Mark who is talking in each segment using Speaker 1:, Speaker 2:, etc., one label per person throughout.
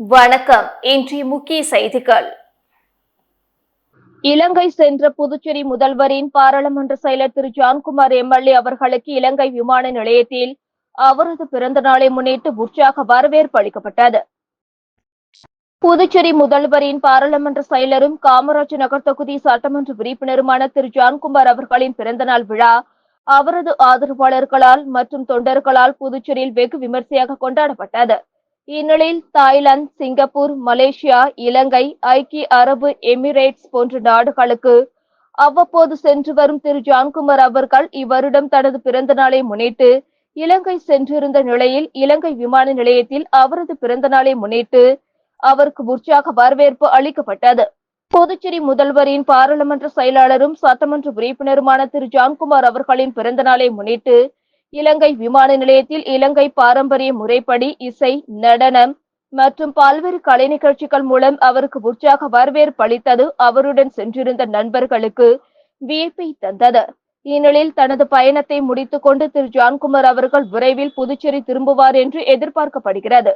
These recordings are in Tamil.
Speaker 1: வணக்கம். இன்றைய முக்கிய செய்திகள். இலங்கை சென்ற புதுச்சேரி முதல்வரின் பாராளுமன்ற செயலர் திரு ஜான்குமார் எம்எல்ஏ அவர்களுக்கு இலங்கை விமான நிலையத்தில் அவரது பிறந்த நாளை முன்னிட்டு உற்சாக வரவேற்பு அளிக்கப்பட்டது. புதுச்சேரி முதல்வரின் பாராளுமன்ற செயலரும் காமராஜ் நகர் தொகுதி சட்டமன்ற உறுப்பினருமான திரு ஜான்குமார் அவர்களின் பிறந்தநாள் விழா அவரது ஆதரவாளர்களால் மற்றும் தொண்டர்களால் புதுச்சேரியில் வெகு விமர்சையாக கொண்டாடப்பட்டது. இந்நிலையில் தாய்லாந்து, சிங்கப்பூர், மலேசியா, இலங்கை, ஐக்கிய அரபு எமிரேட்ஸ் போன்ற நாடுகளுக்கு அவ்வப்போது சென்று வரும் திரு ஜான்குமார் அவர்கள் இவ்வருடம் தனது பிறந்த நாளை முன்னிட்டு இலங்கை சென்றிருந்த நிலையில் இலங்கை விமான நிலையத்தில் அவரது பிறந்த நாளை முன்னிட்டு அவருக்கு உற்சாக வரவேற்பு அளிக்கப்பட்டது. புதுச்சேரி முதல்வரின் பாராளுமன்ற செயலாளரும் சட்டமன்ற உறுப்பினருமான திரு ஜான்குமார் அவர்களின் பிறந்த நாளை முன்னிட்டு இலங்கை விமான நிலையத்தில் இலங்கை பாரம்பரிய முறைப்படி இசை, நடனம் மற்றும் பல்வேறு கலை நிகழ்ச்சிகள் மூலம் அவருக்கு உற்சாக வரவேற்பு அளித்தது அவருடன் சென்றிருந்த நண்பர்களுக்கு வியப்பை தந்தது. இந்நிலையில் தனது பயணத்தை முடித்துக் கொண்டு திரு ஜான்குமார் அவர்கள் விரைவில் புதுச்சேரி திரும்புவார் என்று எதிர்பார்க்கப்படுகிறது.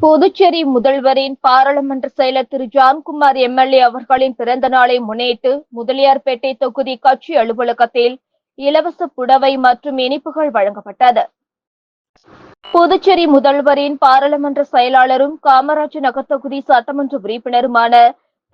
Speaker 1: புதுச்சேரி முதல்வரின் பாராளுமன்ற செயலர் திரு ஜான்குமார் எம்எல்ஏ அவர்களின் பிறந்த நாளை முன்னிட்டு முதலியார்பேட்டை தொகுதி கட்சி அலுவலகத்தில் இலவச புடவை மற்றும் இனிப்புகள் வழங்கப்பட்டது. புதுச்சேரி முதல்வரின் பாராளுமன்ற செயலாளரும் காமராஜ் நகர் தொகுதி சட்டமன்ற உறுப்பினருமான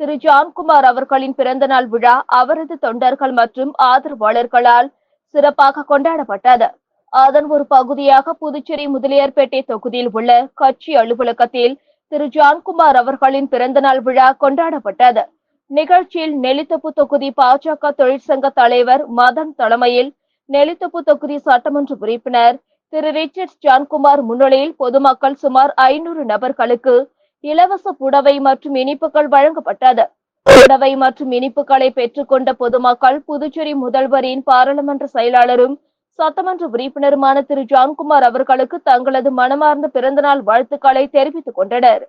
Speaker 1: திரு ஜான்குமார் அவர்களின் பிறந்தநாள் விழா அவரது தொண்டர்கள் மற்றும் ஆதரவாளர்களால் சிறப்பாக கொண்டாடப்பட்டது. அதன் ஒரு பகுதியாக புதுச்சேரி முதலியார்பேட்டை தொகுதியில் உள்ள கட்சி அலுவலகத்தில் திரு ஜான்குமார் அவர்களின் பிறந்தநாள் விழா கொண்டாடப்பட்டது. நிகழ்ச்சியில் நெல்லித்தோப்பு தொகுதி பாஜக தொழிற்சங்க தலைவர் மதன் தலைமையில் நெல்லித்தோப்பு தொகுதி சட்டமன்ற உறுப்பினர் திரு ரிச்சர்ட்ஸ் ஜான்குமார் முன்னிலையில் பொதுமக்கள் சுமார் 500 நபர்களுக்கு இலவச புடவை மற்றும் இனிப்புகள் வழங்கப்பட்டது. புடவை மற்றும் இனிப்புகளை பெற்றுக்கொண்ட பொதுமக்கள் புதுச்சேரி முதல்வரின் பாராளுமன்ற செயலாளரும் சட்டமன்ற உறுப்பினருமான திரு ஜான்குமார் அவர்களுக்கு தங்களது மனமார்ந்த பிறந்தநாள் வாழ்த்துக்களை தெரிவித்துக் கொண்டனர்.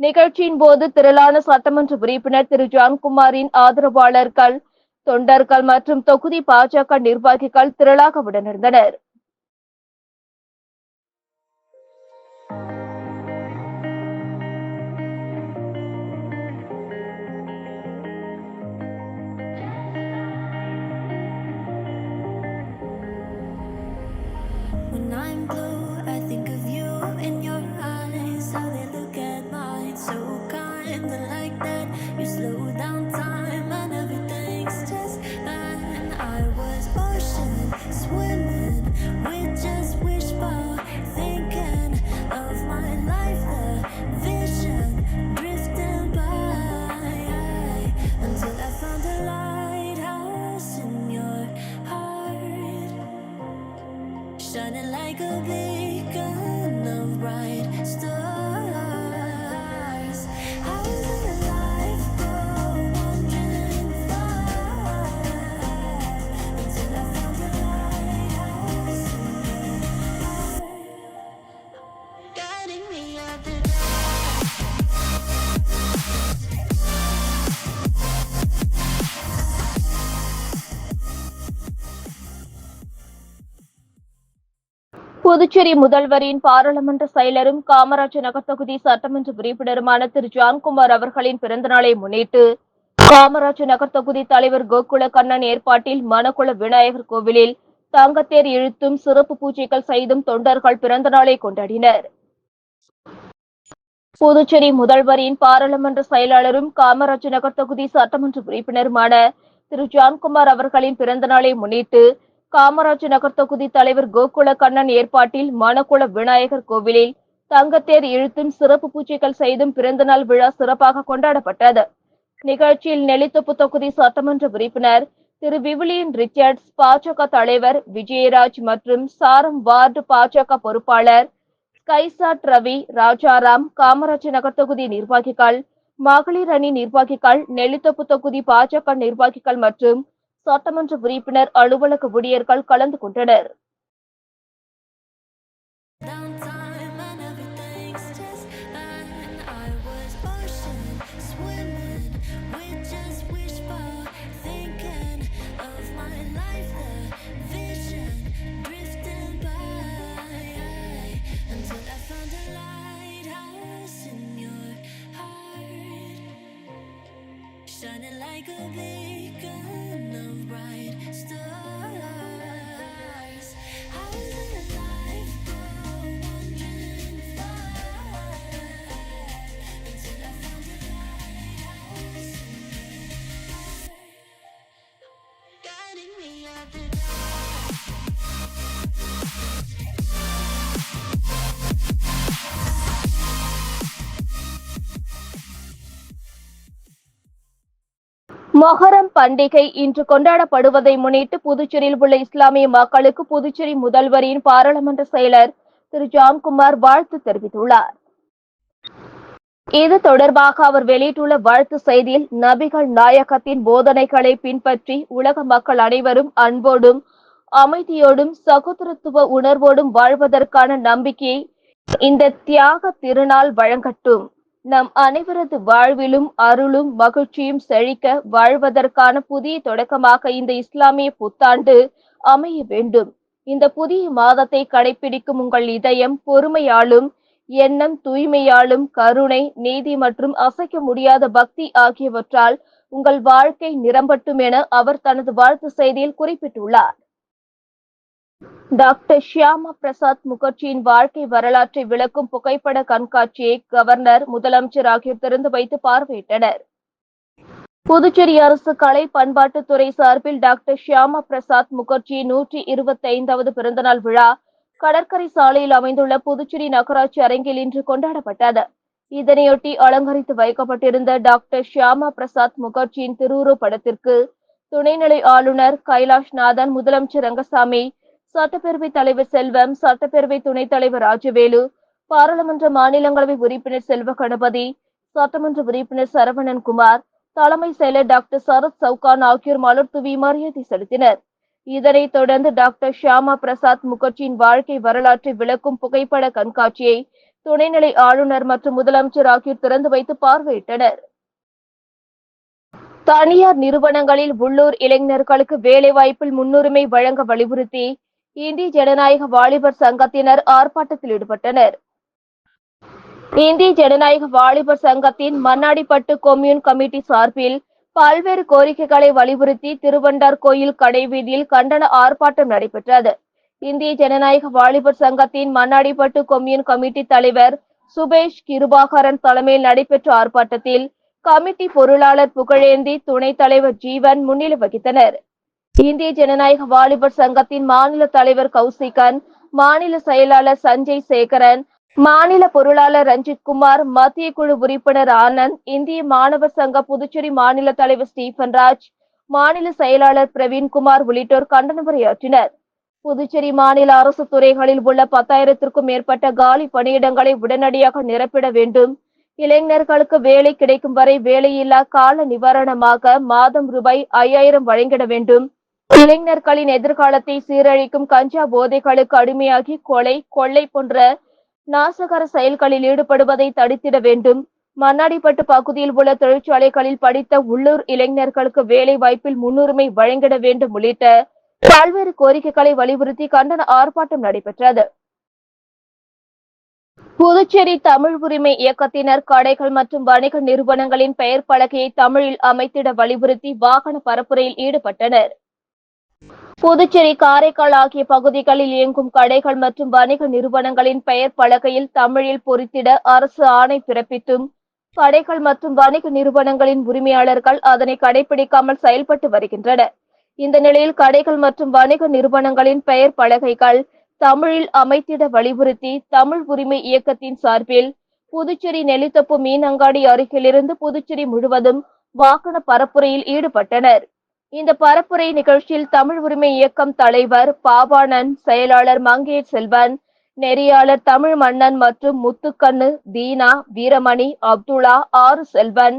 Speaker 1: நிகழ்ச்சியின் போது திரளான சட்டமன்ற உறுப்பினர் திரு ஜான்குமாரின் ஆதரவாளர்கள், தொண்டர்கள் மற்றும் தொகுதி பாஜக நிர்வாகிகள் திரளாக உடனிருந்தனர்.
Speaker 2: When I'm blue, I think of you in your eyes, how they look at mine, so kind and like that. You slow down time and everything's just fine. I was ocean swimming with just wishbone thinking of my life, the vision drifting by, until I found a lighthouse in your heart, shining like a beacon of bright stars. How did life go wandering far, until I found a lighthouse in your heart, guiding me out the dark.
Speaker 1: Puducherry முதல்வரின் பாராளுமன்ற செயலரும் காமராஜ் நகர் தொகுதி சட்டமன்ற உறுப்பினருமான திரு ஜான்குமார் அவர்களின் பிறந்தநாளை முன்னிட்டு காமராஜ் நகர் தொகுதி தலைவர் கோகுல கண்ணன் ஏற்பாட்டில் மணக்குள விநாயகர் கோவிலில் தங்கத்தேர் இழுத்தும் சிறப்பு பூஜைகள் செய்தும் தொண்டர்கள் பிறந்தநாளை கொண்டாடினர். புதுச்சேரி முதல்வரின் பாராளுமன்ற செயலாளரும் காமராஜ் நகர் தொகுதி சட்டமன்ற உறுப்பினருமான திரு ஜான்குமார் அவர்களின் பிறந்தநாளை முன்னிட்டு காமராஜ் நகர் தொகுதி தலைவர் கோகுல கண்ணன் ஏற்பாட்டில் மணக்குள விநாயகர் கோவிலில் தங்கத்தேர் இழுத்தும் சிறப்பு பூஜைகள் செய்தும் பிறந்தநாள் விழா சிறப்பாக கொண்டாடப்பட்டது. நிகழ்ச்சியில் நெல்லித்தோப்பு தொகுதி சட்டமன்ற உறுப்பினர் திரு விவிலியன் ரிச்சர்ட்ஸ், பாஜக தலைவர் விஜயராஜ் மற்றும் சாரம் வார்டு பாஜக பொறுப்பாளர் ஸ்கைசாட் ரவி, ராஜாராம், காமராஜ் நகர் தொகுதி நிர்வாகிகள், மகளிர் அணி நிர்வாகிகள், நெல்லித்தோப்பு தொகுதி பாஜக நிர்வாகிகள் மற்றும் சட்டமன்ற உறுப்பினர் அலுவலக ஊழியர்கள் கலந்து கொண்டனர்.
Speaker 2: Downtime and everything's shining like a beacon of bright stars. I was in a life wondering far until I found a lighthouse guiding me out the
Speaker 1: Muharram பண்டிகை இன்று கொண்டாடப்படுவதை முன்னிட்டு புதுச்சேரியில் உள்ள இஸ்லாமிய மக்களுக்கு புதுச்சேரி முதல்வரின் பாராளுமன்ற செயலர் திரு ஜான்குமார் வாழ்த்து தெரிவித்துள்ளார். இது தொடர்பாக அவர் வெளியிட்டுள்ள வாழ்த்து செய்தியில், நபிகள் நாயகத்தின் போதனைகளை பின்பற்றி உலக மக்கள் அனைவரும் அன்போடும் அமைதியோடும் சகோதரத்துவ உணர்வோடும் வாழ்வதற்கான நம்பிக்கையை இந்த தியாக திருநாள் வழங்கட்டும். நம் அனைவரது வாழ்விலும் அருளும் மகிழ்ச்சியும் செழிக்க வாழ்வதற்கான புதிய தொடக்கமாக இந்த இஸ்லாமிய புத்தாண்டு அமைய வேண்டும். இந்த புதிய மாதத்தை கடைபிடிக்கும் உங்கள் இதயம் பொறுமையாலும், எண்ணம் தூய்மையாலும், கருணை, நீதி மற்றும் அசைக்க முடியாத பக்தி ஆகியவற்றால் உங்கள் வாழ்க்கை நிரம்பட்டும் என அவர் தனது வாழ்த்து செய்தியில் குறிப்பிட்டுள்ளார். டாக்டர் ஷியாமா பிரசாத் முகர்ஜியின் வாழ்க்கை வரலாற்றை விளக்கும் புகைப்பட கண்காட்சியை கவர்னர், முதலமைச்சர் ஆகியோர் திறந்து வைத்து பார்வையிட்டனர். புதுச்சேரி அரசு கலை பண்பாட்டுத்துறை சார்பில் டாக்டர் ஷியாமா பிரசாத் முகர்ஜியின் 125வது பிறந்தநாள் விழா கடற்கரை சாலையில் அமைந்துள்ள புதுச்சேரி நகராட்சி அரங்கில் இன்று கொண்டாடப்பட்டது. இதனையொட்டி அலங்கரித்து வைக்கப்பட்டிருந்த டாக்டர் ஷியாமா பிரசாத் முகர்ஜியின் திருவுருவப் படத்திற்கு துணைநிலை ஆளுநர் கைலாஷ்நாதன், முதலமைச்சர் ரங்கசாமி, சட்டப்பேரவை தலைவர் செல்வம், சட்டப்பேரவை துணைத் தலைவர் ராஜவேலு, பாராளுமன்ற மாநிலங்களவை உறுப்பினர் செல்வ கணபதி, சட்டமன்ற உறுப்பினர் சரவணன் குமார், தலைமை செயலர் டாக்டர் சரத் சவுகான் ஆகியோர் மலர் தூவி மரியாதை செலுத்தினர். இதனைத் தொடர்ந்து டாக்டர் ஷியாமா பிரசாத் முகர்ஜியின் வாழ்க்கை வரலாற்றை விளக்கும் புகைப்பட கண்காட்சியை துணைநிலை ஆளுநர் மற்றும் முதலமைச்சர் ஆகியோர் திறந்து வைத்து பார்வையிட்டனர். தனியார் நிறுவனங்களில் உள்ளூர் இளைஞர்களுக்கு வேலைவாய்ப்பில் முன்னுரிமை வழங்க வலியுறுத்தி இந்திய ஜனநாயக வாலிபர் சங்கத்தினர் ஆர்ப்பாட்டத்தில் ஈடுபட்டனர். இந்திய ஜனநாயக வாலிபர் சங்கத்தின் மண்ணாடிப்பட்டு கொம்யூன் கமிட்டி சார்பில் பல்வேறு கோரிக்கைகளை வலியுறுத்தி திருவண்டார் கோயில் கடைவீதியில் கண்டன ஆர்ப்பாட்டம் நடைபெற்றது. இந்திய ஜனநாயக வாலிபர் சங்கத்தின் மண்ணாடிப்பட்டு கொம்யூன் கமிட்டி தலைவர் சுபேஷ் கிருபாகரன் தலைமையில் நடைபெற்ற ஆர்ப்பாட்டத்தில் கமிட்டி பொருளாளர் புகழேந்தி, துணைத் தலைவர் ஜீவன் முன்னிலை வகித்தனர். இந்திய ஜனநாயக வாலிபர் சங்கத்தின் மாநில தலைவர் கௌசிகன், மாநில செயலாளர் சஞ்சய் சேகரன், மாநில பொருளாளர் ரஞ்சித்குமார், மத்திய குழு உறுப்பினர் ஆனந்த், இந்திய மாணவர் சங்க புதுச்சேரி மாநில தலைவர் ஸ்டீபன் ராஜ், மாநில செயலாளர் பிரவீன்குமார் உள்ளிட்டோர் கண்டன உரையாற்றினர். புதுச்சேரி மாநில அரசு துறைகளில் உள்ள 10,000க்கும் மேற்பட்ட காலி பணியிடங்களை உடனடியாக நிரப்பிட வேண்டும். இளைஞர்களுக்கு வேலை கிடைக்கும் வரை வேலையில்லா கால நிவாரணமாக மாதம் ரூபாய் 5,000 வழங்கிட வேண்டும். இளைஞர்களின் எதிர்காலத்தை சீரழிக்கும் கஞ்சா போதைகளுக்கு அடிமையாகி கொலை, கொள்ளை போன்ற நாசகர செயல்களில் ஈடுபடுவதை தடுத்திட வேண்டும். மண்ணாடிப்பட்டு பகுதியில் உள்ள தொழிற்சாலைகளில் படித்த உள்ளூர் இளைஞர்களுக்கு வேலை வாய்ப்பில் முன்னுரிமை வழங்கிட வேண்டும் உள்ளிட்ட பல்வேறு கோரிக்கைகளை வலியுறுத்தி கண்டன ஆர்ப்பாட்டம் நடைபெற்றது. புதுச்சேரி தமிழ் உரிமை இயக்கத்தினர் கடைகள் மற்றும் வணிக நிறுவனங்களின் பெயர் பலகையை தமிழில் அமைத்திட வலியுறுத்தி வாகன பரப்புரையில் ஈடுபட்டனர். புதுச்சேரி, காரைக்கால் ஆகிய பகுதிகளில் இயங்கும் கடைகள் மற்றும் வணிக நிறுவனங்களின் பெயர் பலகையில் தமிழில் பொறித்திட அரசு ஆணை பிறப்பித்தும் கடைகள் மற்றும் வணிக நிறுவனங்களின் உரிமையாளர்கள் அதனை கடைபிடிக்காமல் செயல்பட்டு வருகின்றனர். இந்த நிலையில் கடைகள் மற்றும் வணிக நிறுவனங்களின் பெயர் பலகைகள் தமிழில் அமைத்திட வலியுறுத்தி தமிழ் உரிமை இயக்கத்தின் சார்பில் புதுச்சேரி நெல்லித்தோப்பு மீன் அங்காடி அருகிலிருந்து புதுச்சேரி முழுவதும் வாகன பரப்புரையில் ஈடுபட்டனர். இந்த பரப்புரை நிகழ்ச்சியில் தமிழ் உரிமை இயக்கம் தலைவர் பாவாணன், செயலாளர் மங்கேட் செல்வன், நெறியாளர் தமிழ் மன்னன் மற்றும் முத்துக்கண்ணு, தீனா, வீரமணி, அப்துல்லா, ஆறு செல்வன்,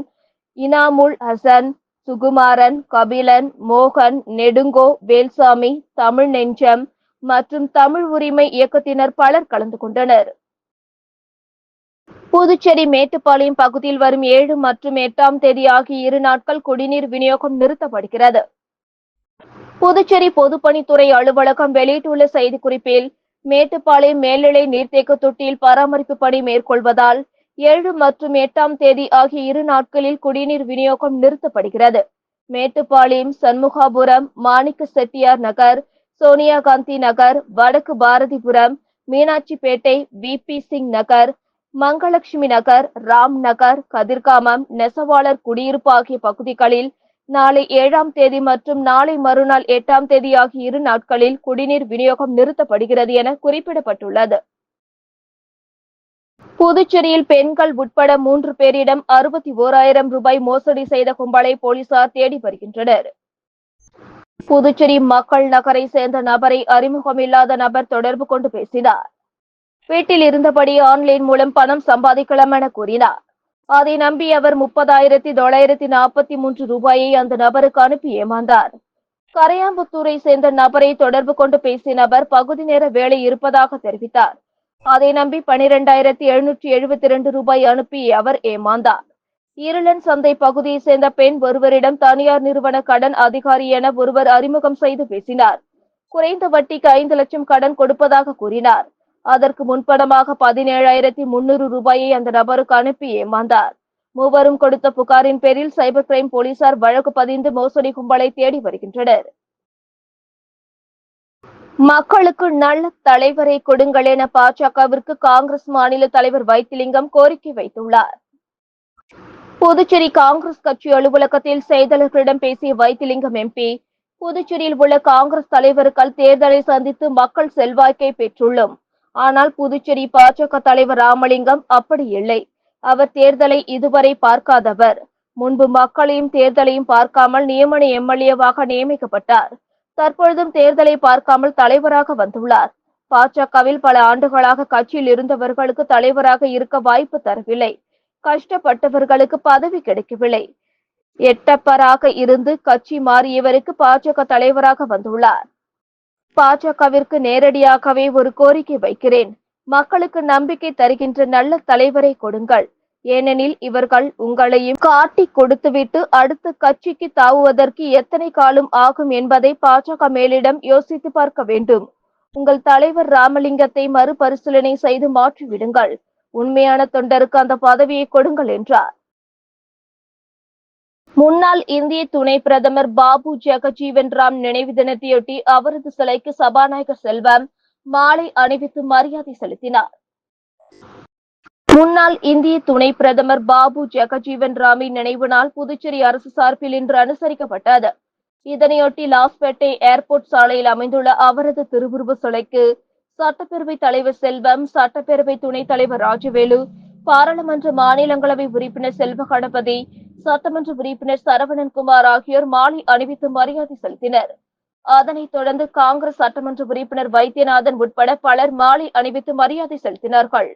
Speaker 1: இனாமுல் ஹசன், சுகுமாரன், கபிலன், மோகன், நெடுங்கோ, வேல்சாமி, தமிழ் நெஞ்சம் மற்றும் தமிழ் உரிமை இயக்கத்தினர் பலர் கலந்து கொண்டனர். புதுச்சேரி மேட்டுப்பாளையம் பகுதியில் வரும் 7 மற்றும் 8ஆம் தேதி ஆகிய 2 நாட்கள் குடிநீர் விநியோகம் நிறுத்தப்படுகிறது. புதுச்சேரி பொதுப்பணித்துறை அலுவலகம் வெளியிட்டுள்ள செய்திக்குறிப்பில், மேட்டுப்பாளையம் மேல்நிலை நீர்த்தேக்க தொட்டியில் பராமரிப்பு பணி மேற்கொள்வதால் 7 மற்றும் 8ஆம் தேதி ஆகிய 2 நாட்களில் குடிநீர் விநியோகம் நிறுத்தப்படுகிறது. மேட்டுப்பாளையம், சண்முகாபுரம், மாணிக்க செட்டியார் நகர், சோனியா காந்தி நகர், வடக்கு பாரதிபுரம், மீனாட்சிப்பேட்டை, VP சிங் நகர், மங்கலட்சுமி நகர், ராம் நகர், கதிர்காமம், நெசவாளர் குடியிருப்பு ஆகிய பகுதிகளில் நாளை 7ஆம் தேதி மற்றும் நாளை மறுநாள் 8ஆம் தேதி ஆகிய 2 நாட்களில் குடிநீர் விநியோகம் நிறுத்தப்படுகிறது என குறிப்பிடப்பட்டுள்ளது. புதுச்சேரியில் பெண்கள் உட்பட 3 பேரிடம் 61,000 ரூபாய் மோசடி செய்த கும்பலை போலீசார் தேடி வருகின்றனர். புதுச்சேரி மக்கள் நகரை சேர்ந்த நபரை அறிமுகமில்லாத நபர் தொடர்பு கொண்டு பேசினார். வீட்டில் இருந்தபடி ஆன்லைன் மூலம் பணம் சம்பாதிக்கலாம் என கூறினார். அதை நம்பி அவர் 30,943 ரூபாயை அந்த நபருக்கு அனுப்பி ஏமாந்தார். கரையாம்புத்தூரை சேர்ந்த நபரை தொடர்பு கொண்டு பேசிய நபர் பகுதி நேர வேலை இருப்பதாக தெரிவித்தார். அதை நம்பி 12,772 ரூபாய் அனுப்பி அவர் ஏமாந்தார். இருளன் சந்தை பகுதியை சேர்ந்த பெண் ஒருவரிடம் தனியார் நிறுவன கடன் அதிகாரி என ஒருவர் அறிமுகம் செய்து பேசினார். குறைந்த வட்டிக்கு 5 லட்சம் கடன் கொடுப்பதாக கூறினார். அதற்கு முன்பணமாக 17,300 ரூபாயை அந்த நபருக்கு அனுப்பி ஏமாந்தார். மூவரும் கொடுத்த புகாரின் பேரில் சைபர் கிரைம் போலீசார் வழக்கு பதிந்து மோசடி கும்பலை தேடி வருகின்றனர். மக்களுக்கு நல்ல தலைவரை கொடுங்கள் என பாஜகவிற்கு காங்கிரஸ் மாநில தலைவர் வைத்திலிங்கம் கோரிக்கை வைத்துள்ளார். புதுச்சேரி காங்கிரஸ் கட்சி அலுவலகத்தில் செய்தியாளர்களிடம் பேசிய வைத்திலிங்கம் MP, புதுச்சேரியில் உள்ள காங்கிரஸ் தலைவர்கள் தேர்தலை சந்தித்து மக்கள் செல்வாக்கை பெற்றுள்ளோம். ஆனால் புதுச்சேரி பாஜக தலைவர் ராமலிங்கம் அப்படி இல்லை. அவர் தேர்தலை இதுவரை பார்க்காதவர். முன்பு மக்களையும் தேர்தலையும் பார்க்காமல் நியமன MLA-வாக நியமிக்கப்பட்டார். தற்பொழுதும் தேர்தலை பார்க்காமல் தலைவராக வந்துள்ளார். பாஜகவில் பல ஆண்டுகளாக கட்சியில் இருந்தவர்களுக்கு தலைவராக இருக்க வாய்ப்பு தரவில்லை. கஷ்டப்பட்டவர்களுக்கு பதவி கிடைக்கவில்லை. எட்டப்பராக இருந்து கட்சி மாறியவருக்கு பாஜக தலைவராக வந்துள்ளார். பாஜகவிற்கு நேரடியாகவே ஒரு கோரிக்கை வைக்கிறேன். மக்களுக்கு நம்பிக்கை தருகின்ற நல்ல தலைவரை கொடுங்கள். ஏனெனில் இவர்கள் உங்களையும் காட்டி கொடுத்துவிட்டு அடுத்த கட்சிக்கு தாவுவதற்கு எத்தனை காலம் ஆகும் என்பதை பாஜக மேலிடம் யோசித்து பார்க்க வேண்டும். உங்கள் தலைவர் ராமலிங்கத்தை மறுபரிசீலனை செய்து மாற்றிவிடுங்கள். உண்மையான தொண்டருக்கு அந்த பதவியை கொடுங்கள் என்றார். முன்னாள் இந்திய துணை பிரதமர் பாபு ஜெகஜீவன் ராம் நினைவு தினத்தையொட்டி அவரது சிலைக்கு சபாநாயகர் செல்வம் மாலை அணிவித்து மரியாதை செலுத்தினார். முன்னாள் இந்திய துணை பிரதமர் பாபு ஜெகஜீவன் ராமின் நினைவு நாள் புதுச்சேரி அரசு சார்பில் இன்று அனுசரிக்கப்பட்டது. இதனையொட்டி லாஸ்பேட்டை ஏர்போர்ட் சாலையில் அமைந்துள்ள அவரது திருவுருவ சிலைக்கு சட்டப்பேரவைத் தலைவர் செல்வம், சட்டப்பேரவை துணைத் தலைவர் ராஜவேலு, பாராளுமன்ற மாநிலங்களவை உறுப்பினர் செல்வ கணபதி, சட்டமன்ற உறுப்பினர் சரவணன்குமார் ஆகியோர் மாலை அணிவித்து மரியாதை செலுத்தினர். அதனைத் தொடர்ந்து காங்கிரஸ் சட்டமன்ற உறுப்பினர் வைத்தியநாதன் உட்பட பலர் மாலை அணிவித்து மரியாதை செலுத்தினார்கள்.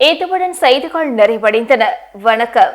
Speaker 1: இதுவுடன் செய்திகள் நிறைவடைந்தன. வணக்கம்.